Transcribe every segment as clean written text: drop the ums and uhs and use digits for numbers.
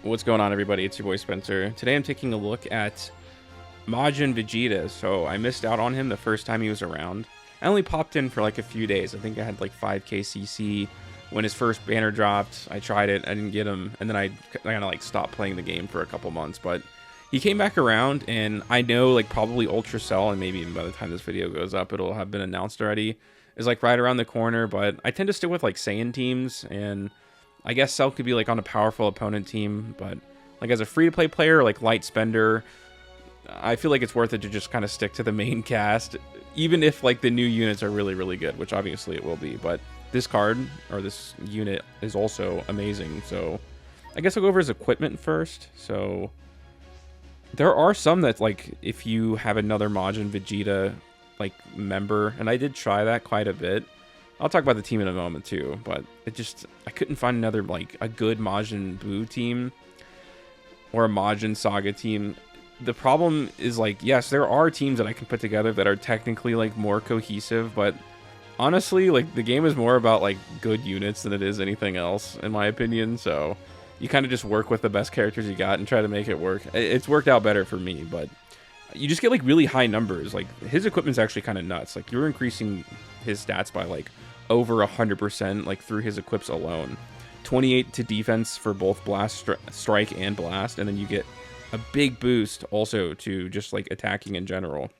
What's going on, everybody? It's your boy Spencer. Today I'm taking a look at Majin Vegeta. So I missed out on him the first time he was around. I only popped in for like a few days. I think I had like 5k CC when his first banner dropped. I tried it, I didn't get him, and then I kind of like stopped playing the game for a couple months. But he came back around, and I know like probably Ultra Cell, and maybe even by the time this video goes up, it'll have been announced already, is like right around the corner. But I tend to stick with like Saiyan teams, and I guess Cell could be like on a powerful opponent team, but like as a free-to-play player, like light spender, I feel like it's worth it to just kind of stick to the main cast, even if like the new units are really, really good, which obviously it will be. But this card, or this unit, is also amazing. So I guess I'll go over his equipment first. So there are some that, like, if you have another Majin Vegeta like member, and I did try that quite a bit. I'll talk about the team in a moment too, but I couldn't find another like a good Majin Buu team or a Majin Saga team. The problem is, like, yes, there are teams that I can put together that are technically like more cohesive, but honestly, like, the game is more about like good units than it is anything else, in my opinion. So you kind of just work with the best characters you got and try to make it work. It's worked out better for me, but you just get like really high numbers. Like, his equipment's actually kind of nuts. Like, you're increasing his stats by like over 100% like through his equips alone. 28 to defense for both blast, strike, and blast, and then you get a big boost also to just like attacking in general.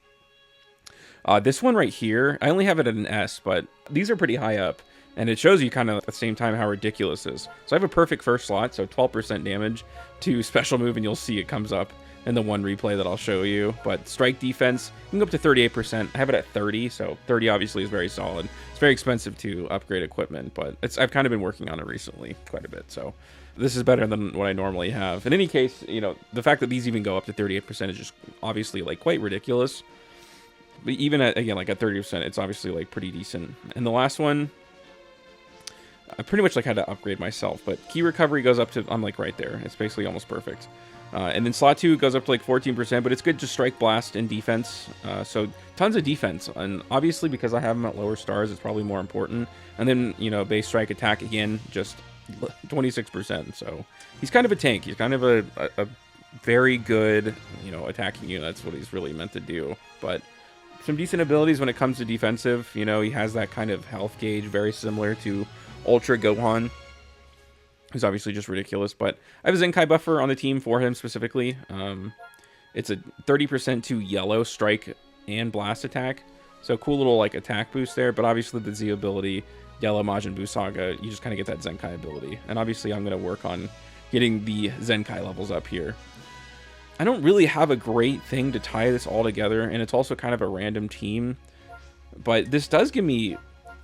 This one right here, I only have it at an S, but these are pretty high up, and it shows you kind of at the same time how ridiculous this is. So I have a perfect first slot, so 12% damage to special move, and you'll see it comes up in the one replay that I'll show you. But strike defense, you can go up to 38%. I have it at 30, so 30 obviously is very solid. It's very expensive to upgrade equipment, but I've kind of been working on it recently quite a bit, so this is better than what I normally have. In any case, you know, the fact that these even go up to 38% is just obviously like quite ridiculous. But even at, again, like at 30%, it's obviously like pretty decent. And the last one, I pretty much like had to upgrade myself, but key recovery goes up to, I'm like right there. It's basically almost perfect. And then slot 2 goes up to like 14%, but it's good to strike, blast, and defense. So tons of defense. And obviously, because I have him at lower stars, it's probably more important. And then, you know, base strike, attack, again, just 26%. So he's kind of a tank. He's kind of a very good, you know, attacking unit. That's what he's really meant to do. But some decent abilities when it comes to defensive. You know, he has that kind of health gauge, very similar to Ultra Gohan, who's obviously just ridiculous. But I have a Zenkai buffer on the team for him specifically. It's a 30% to yellow strike and blast attack. So cool little like attack boost there. But obviously the Z ability, Yellow Majin Buu Saga, you just kind of get that Zenkai ability. And obviously I'm going to work on getting the Zenkai levels up here. I don't really have a great thing to tie this all together, and it's also kind of a random team. But this does give me,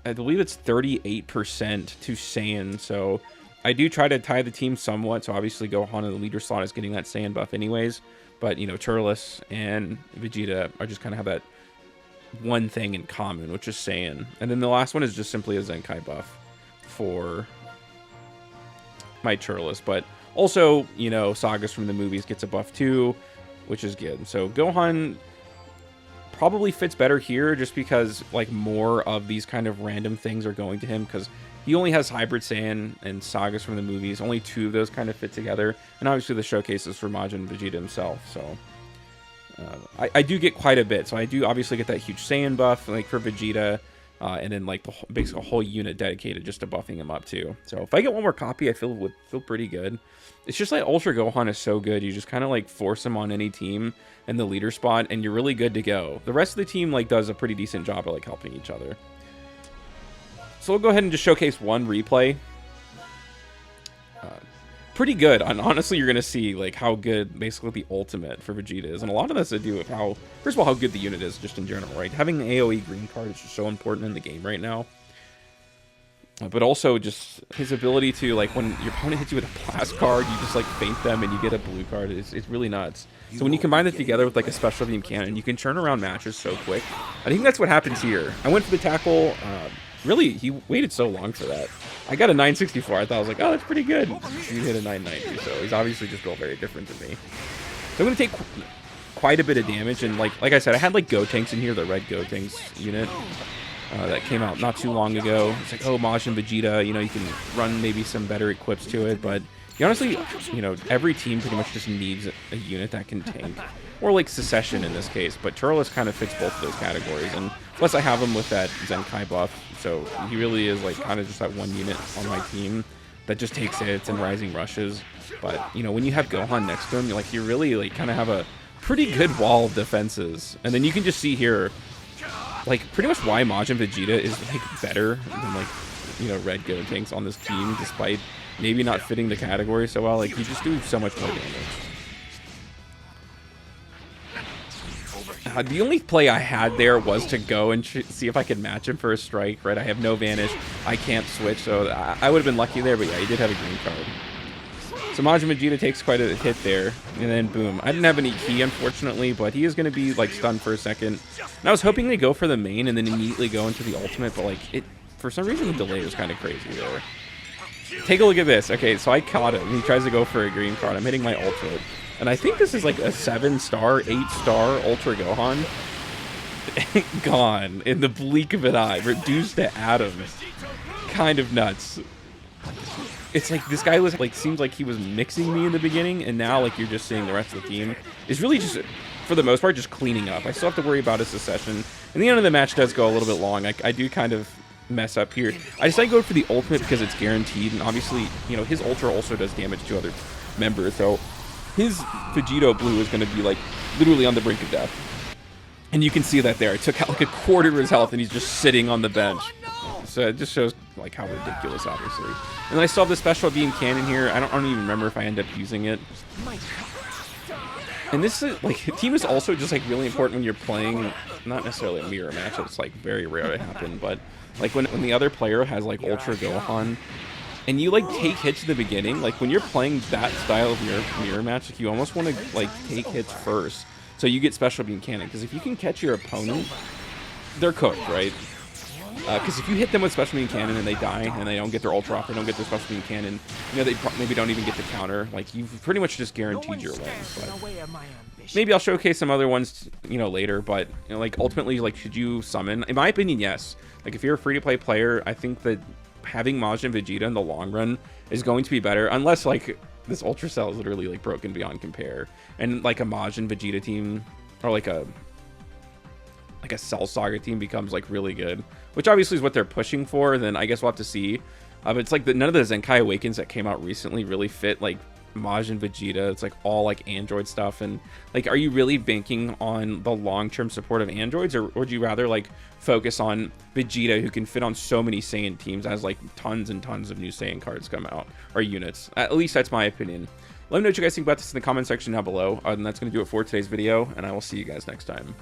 I believe it's 38% to Saiyan, so I do try to tie the team somewhat. So obviously Gohan in the leader slot is getting that Saiyan buff anyways. But, you know, Turles and Vegeta are just kind of have that one thing in common, which is Saiyan. And then the last one is just simply a Zenkai buff for my Turles. But also, you know, Sagas from the movies gets a buff too, which is good. So Gohan probably fits better here just because like more of these kind of random things are going to him, because he only has Hybrid Saiyan and Sagas from the movies. Only 2 of those kind of fit together. And obviously the showcases for Majin Vegeta himself. So I do get quite a bit. So I do obviously get that huge Saiyan buff like for Vegeta. And then like basically a whole unit dedicated just to buffing him up too. So if I get one more copy, I would feel pretty good. It's just like Ultra Gohan is so good. You just kind of like force him on any team in the leader spot, and you're really good to go. The rest of the team like does a pretty decent job of like helping each other. So we'll go ahead and just showcase one replay. Pretty good. And honestly, you're going to see like how good basically the ultimate for Vegeta is. And a lot of that's to do with how, first of all, how good the unit is just in general, right? Having the AoE green card is just so important in the game right now. But also just his ability to, like, when your opponent hits you with a blast card, you just like feint them and you get a blue card. It's really nuts. So when you combine that together with like a special beam cannon, you can turn around matches so quick. I think that's what happens here. I went for the tackle. Really, he waited so long for that. I got a 964. I thought, I was like, oh, that's pretty good. He hit a 990, so he's obviously just built very different than me. So I'm going to take quite a bit of damage, and like I said, I had like Gotenks in here, the red Gotenks unit. That came out not too long ago. It's like, oh, Majin Vegeta, you know, you can run maybe some better equips to it, but You honestly, you know, every team pretty much just needs a unit that can tank. Or like Secession in this case, but Turles kind of fits both of those categories. And plus I have him with that Zenkai buff, so he really is like kind of just that one unit on my team that just takes hits and rising rushes. But, you know, when you have Gohan next to him, you really like kind of have a pretty good wall of defenses. And then you can just see here, like, pretty much why Majin Vegeta is like better than, like, you know, Red Gotenks on this team, despite maybe not fitting the category so well. Like, you just do so much more damage. The only play I had there was to go and see if I could match him for a strike, right? I have no vanish, I can't switch, so I would have been lucky there, but yeah, he did have a green card. So Majin Vegeta takes quite a hit there, and then boom. I didn't have any key, unfortunately, but he is going to be, like, stunned for a second. And I was hoping to go for the main and then immediately go into the ultimate, but, like, for some reason the delay was kind of crazy there. Take a look at this. Okay, so I caught him. He tries to go for a green card. I'm hitting my ultimate. And I think this is like a 7-star, 8-star Ultra Gohan. Gone in the blink of an eye. Reduced to atoms. Kind of nuts. It's like this guy was like, seems like he was mixing me in the beginning, and now like you're just seeing the rest of the team is really just, for the most part, just cleaning up. I still have to worry about a Secession. And the end of the match does go a little bit long. I do kind of mess up here. I decided to go for the ultimate because it's guaranteed, and obviously, you know, his Ultra also does damage to other members, so his Vegito Blue is going to be, like, literally on the brink of death. And you can see that there. I took out, like, a quarter of his health, and he's just sitting on the bench. So it just shows, like, how ridiculous, obviously. And then I still have the special beam cannon here. I don't even remember if I end up using it. And this is, like, team is also just, like, really important when you're playing, not necessarily a mirror match. It's, like, very rare to happen. But, like, when the other player has, like, Ultra Gohan, and you, like, take hits in the beginning, like, when you're playing that style of mirror match, like, you almost want to, like, take hits first, so you get special beam cannon, because if you can catch your opponent, they're cooked, right? Because if you hit them with special beam cannon and they die, and they don't get their ultra off, they don't get their special beam cannon, you know, they maybe don't even get the counter, like, you've pretty much just guaranteed your win. But maybe I'll showcase some other ones, you know, later, but, you know, like, ultimately, like, should you summon? In my opinion, yes. Like, if you're a free-to-play player, I think that having Majin Vegeta in the long run is going to be better, unless, like, this Ultra Cell is literally, like, broken beyond compare, and, like, a Majin Vegeta team, or, like a Cell Saga team becomes, like, really good, which obviously is what they're pushing for. Then I guess we'll have to see. But it's like none of the Zenkai Awakens that came out recently really fit, like, Majin Vegeta. It's like all, like, android stuff, and, like, are you really banking on the long-term support of androids, or would you rather, like, focus on Vegeta, who can fit on so many Saiyan teams, as, like, tons and tons of new Saiyan cards come out, or units? At least that's my opinion. Let me know what you guys think about this in the comment section down below. And that's going to do it for today's video, and I will see you guys next time.